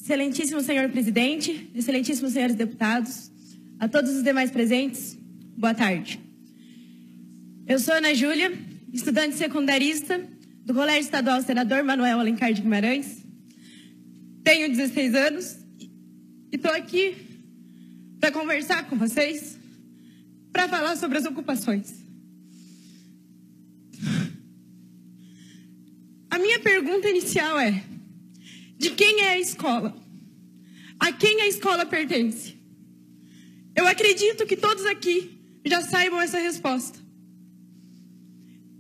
Excelentíssimo senhor presidente, excelentíssimos senhores deputados, a todos os demais presentes, boa tarde. Eu sou Ana Júlia, estudante secundarista do Colégio Estadual Senador Manuel Alencar de Guimarães. Tenho 16 anos e estou aqui para conversar com vocês, para falar sobre as ocupações. A minha pergunta inicial é: de quem é a escola? A quem a escola pertence? Eu acredito que todos aqui já saibam essa resposta.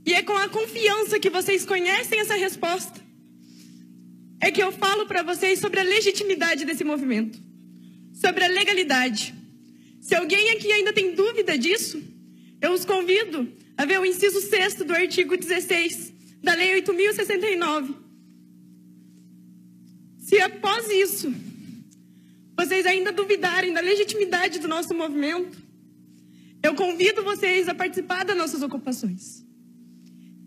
E é com a confiança que vocês conhecem essa resposta é que eu falo para vocês sobre a legitimidade desse movimento, sobre a legalidade. Se alguém aqui ainda tem dúvida disso, eu os convido a ver o inciso 6º do artigo 16 da Lei 8.069. Se após isso vocês ainda duvidarem da legitimidade do nosso movimento, eu convido vocês a participar das nossas ocupações.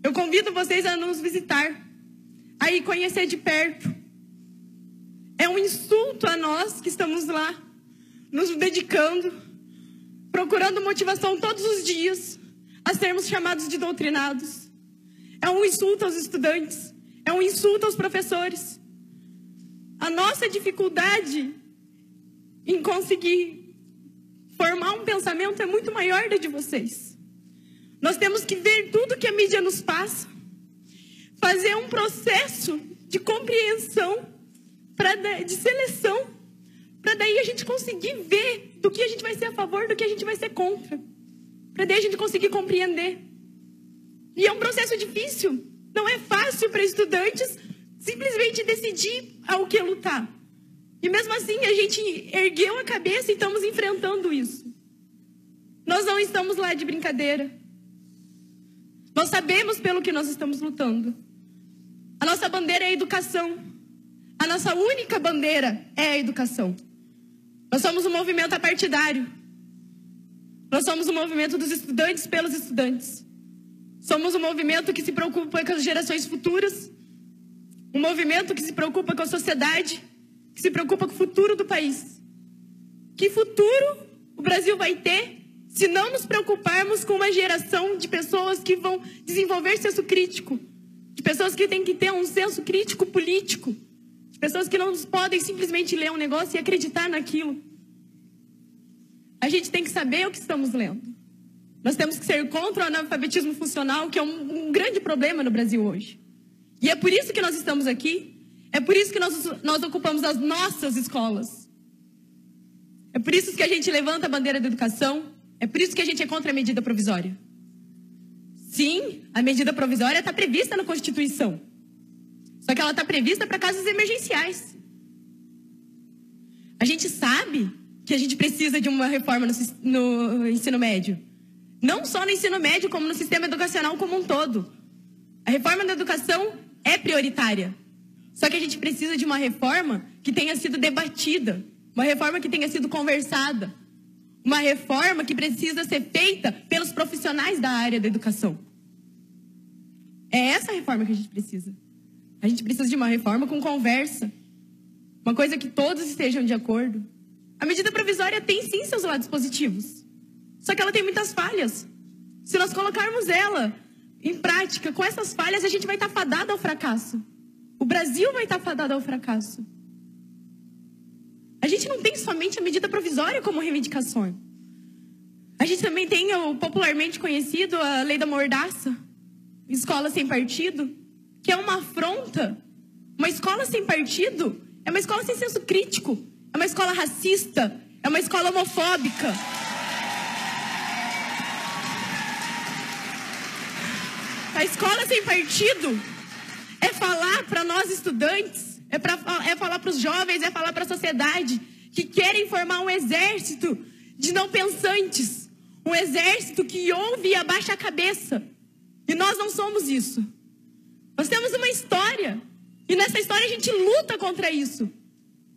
Eu convido vocês a nos visitar, a ir conhecer de perto. É um insulto a nós que estamos lá, nos dedicando, procurando motivação todos os dias, a sermos chamados de doutrinados. É um insulto aos estudantes, é um insulto aos professores. A nossa dificuldade em conseguir formar um pensamento é muito maior da de vocês. Nós temos que ver tudo que a mídia nos passa, fazer um processo de compreensão, de seleção, para daí a gente conseguir ver do que a gente vai ser a favor, do que a gente vai ser contra, para daí a gente conseguir compreender. E é um processo difícil, não é fácil para estudantes simplesmente decidir ao que lutar. E mesmo assim a gente ergueu a cabeça e estamos enfrentando isso. Nós não estamos lá de brincadeira. Nós sabemos pelo que nós estamos lutando. A nossa bandeira é a educação. A nossa única bandeira é a educação. Nós somos um movimento apartidário. Nós somos um movimento dos estudantes pelos estudantes. Somos um movimento que se preocupa com as gerações futuras. Um movimento que se preocupa com a sociedade, que se preocupa com o futuro do país. Que futuro o Brasil vai ter se não nos preocuparmos com uma geração de pessoas que vão desenvolver senso crítico, de pessoas que têm que ter um senso crítico político, de pessoas que não podem simplesmente ler um negócio e acreditar naquilo. A gente tem que saber o que estamos lendo. Nós temos que ser contra o analfabetismo funcional, que é um grande problema no Brasil hoje. E é por isso que nós estamos aqui, é por isso que nós ocupamos as nossas escolas. É por isso que a gente levanta a bandeira da educação, é por isso que a gente é contra a medida provisória. Sim, a medida provisória está prevista na Constituição. Só que ela está prevista para casos emergenciais. A gente sabe que a gente precisa de uma reforma no ensino médio. Não só no ensino médio, como no sistema educacional como um todo. A reforma da educação é prioritária. Só que a gente precisa de uma reforma que tenha sido debatida, uma reforma que tenha sido conversada, uma reforma que precisa ser feita pelos profissionais da área da educação. É essa reforma que a gente precisa. A gente precisa de uma reforma com conversa, uma coisa que todos estejam de acordo. A medida provisória tem sim seus lados positivos, só que ela tem muitas falhas. Se nós colocarmos ela em prática, com essas falhas, a gente vai estar fadado ao fracasso. O Brasil vai estar fadado ao fracasso. A gente não tem somente a medida provisória como reivindicação. A gente também tem o popularmente conhecido, a lei da mordaça, escola sem partido, que é uma afronta. Uma escola sem partido é uma escola sem senso crítico, é uma escola racista, é uma escola homofóbica. A escola sem partido é falar para nós estudantes, é falar para os jovens, é falar para a sociedade que querem formar um exército de não pensantes, um exército que ouve e abaixa a cabeça. E nós não somos isso. Nós temos uma história, e nessa história a gente luta contra isso.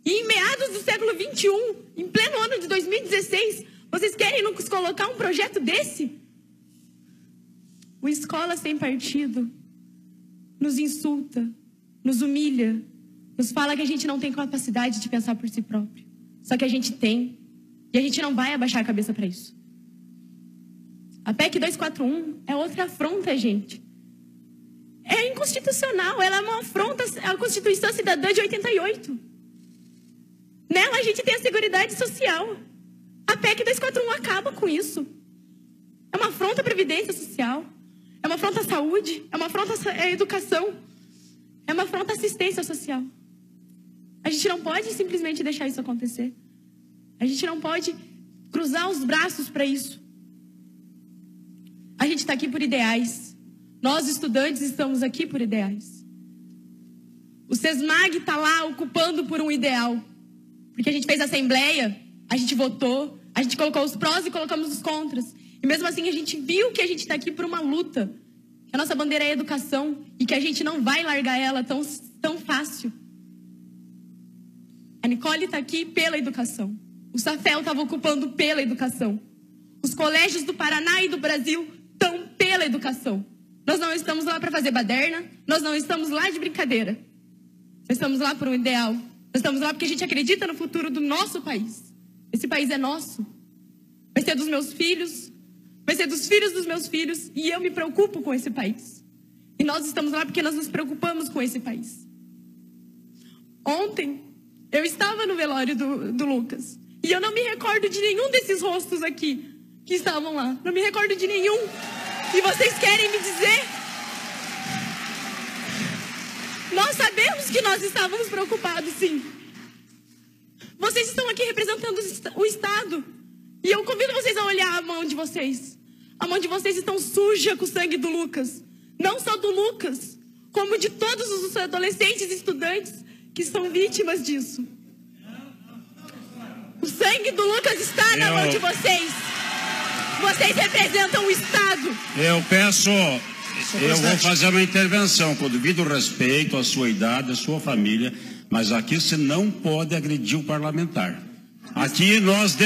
E em meados do século XXI, em pleno ano de 2016, vocês querem nos colocar um projeto desse? O Escola Sem Partido nos insulta, nos humilha, nos fala que a gente não tem capacidade de pensar por si próprio. Só que a gente tem. E a gente não vai abaixar a cabeça para isso. A PEC 241 é outra afronta, gente. É inconstitucional. Ela é uma afronta à Constituição Cidadã de 88. Nela a gente tem a Seguridade Social. A PEC 241 acaba com isso. É uma afronta à Previdência Social. É uma afronta à saúde. É uma afronta à educação. É uma afronta à assistência social. A gente não pode simplesmente deixar isso acontecer. A gente não pode cruzar os braços para isso. A gente está aqui por ideais. Nós, estudantes, estamos aqui por ideais. O SESMAG está lá ocupando por um ideal. Porque a gente fez assembleia, a gente votou, a gente colocou os prós e colocamos os contras. E mesmo assim a gente viu que a gente está aqui por uma luta. Que a nossa bandeira é a educação e que a gente não vai largar ela tão fácil. A Nicole está aqui pela educação. O Safel estava ocupando pela educação. Os colégios do Paraná e do Brasil estão pela educação. Nós não estamos lá para fazer baderna. Nós não estamos lá de brincadeira. Nós estamos lá por um ideal. Nós estamos lá porque a gente acredita no futuro do nosso país. Esse país é nosso. Vai ser dos meus filhos. Vai ser dos filhos dos meus filhos. E eu me preocupo com esse país. E nós estamos lá porque nós nos preocupamos com esse país. Ontem, eu estava no velório do Lucas. E eu não me recordo de nenhum desses rostos aqui que estavam lá. Não me recordo de nenhum. E vocês querem me dizer? Nós sabemos que nós estávamos preocupados, sim. Vocês estão aqui representando o Estado. E eu convido vocês a olhar a mão de vocês. A mão de vocês está suja com o sangue do Lucas. Não só do Lucas, como de todos os adolescentes e estudantes que são vítimas disso. O sangue do Lucas está na mão de vocês. Vocês representam o Estado. Eu vou fazer uma intervenção com devido respeito à sua idade, à sua família, mas aqui você não pode agredir o parlamentar. Aqui nós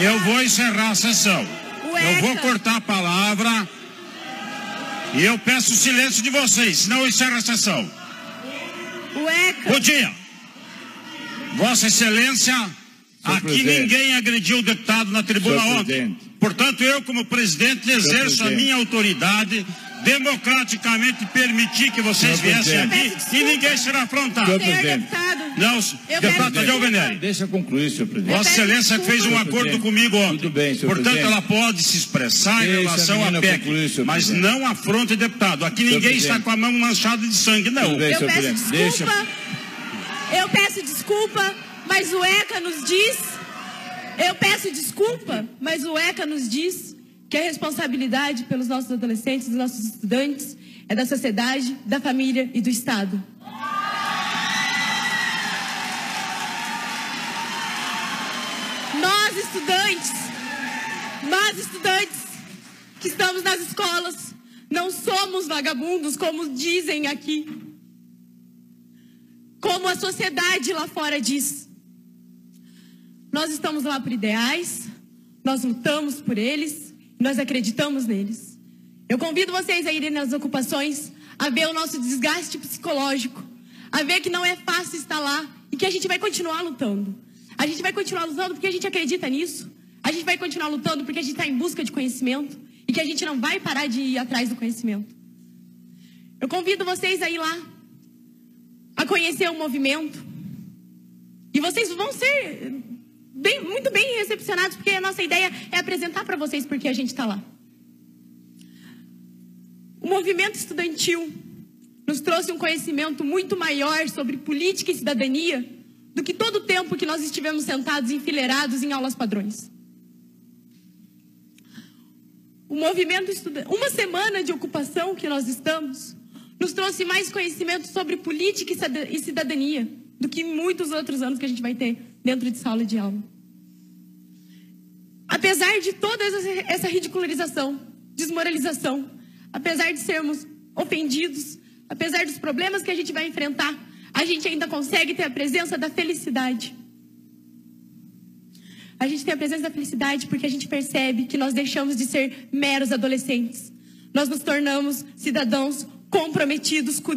Eu vou encerrar a sessão. Eu vou cortar a palavra e eu peço o silêncio de vocês, senão eu encerro a sessão. Bom dia. Vossa Excelência, aqui ninguém agrediu o deputado na tribuna ontem. Portanto, eu, como presidente, exerço a minha autoridade, democraticamente permitir que vocês viessem aqui e ninguém será afrontado. Não, deputado Tadeu Venere. Deixa eu concluir, senhor presidente. Vossa Excelência fez um acordo comigo ontem. Tudo bem, senhor Portanto, presidente. ela pode se expressar em relação à PEC, concluir, mas presidente. não afronte deputado. Aqui ninguém está com a mão manchada de sangue, não. Bem, Eu peço presidente. desculpa. Eu peço desculpa, mas o ECA nos diz. Eu peço desculpa, mas o ECA nos diz que a responsabilidade pelos nossos adolescentes, dos nossos estudantes, é da sociedade, da família e do Estado. Nós estudantes que estamos nas escolas, não somos vagabundos, como dizem aqui. Como a sociedade lá fora diz. Nós estamos lá por ideais, nós lutamos por eles, nós acreditamos neles. Eu convido vocês a irem nas ocupações, a ver o nosso desgaste psicológico, a ver que não é fácil estar lá e que a gente vai continuar lutando. A gente vai continuar lutando porque a gente acredita nisso. A gente vai continuar lutando porque a gente está em busca de conhecimento e que a gente não vai parar de ir atrás do conhecimento. Eu convido vocês a ir lá, a conhecer o movimento. E vocês vão ser muito bem recepcionados, porque a nossa ideia é apresentar para vocês porque a gente está lá. O movimento estudantil nos trouxe um conhecimento muito maior sobre política e cidadania do que todo o tempo que nós estivemos sentados enfileirados em aulas padrões. O movimento estudantil, uma semana de ocupação que nós estamos, nos trouxe mais conhecimento sobre política e cidadania do que muitos outros anos que a gente vai ter dentro de sala de aula. Apesar de toda essa ridicularização, desmoralização, apesar de sermos ofendidos, apesar dos problemas que a gente vai enfrentar, a gente ainda consegue ter a presença da felicidade. A gente tem a presença da felicidade porque a gente percebe que nós deixamos de ser meros adolescentes. Nós nos tornamos cidadãos comprometidos com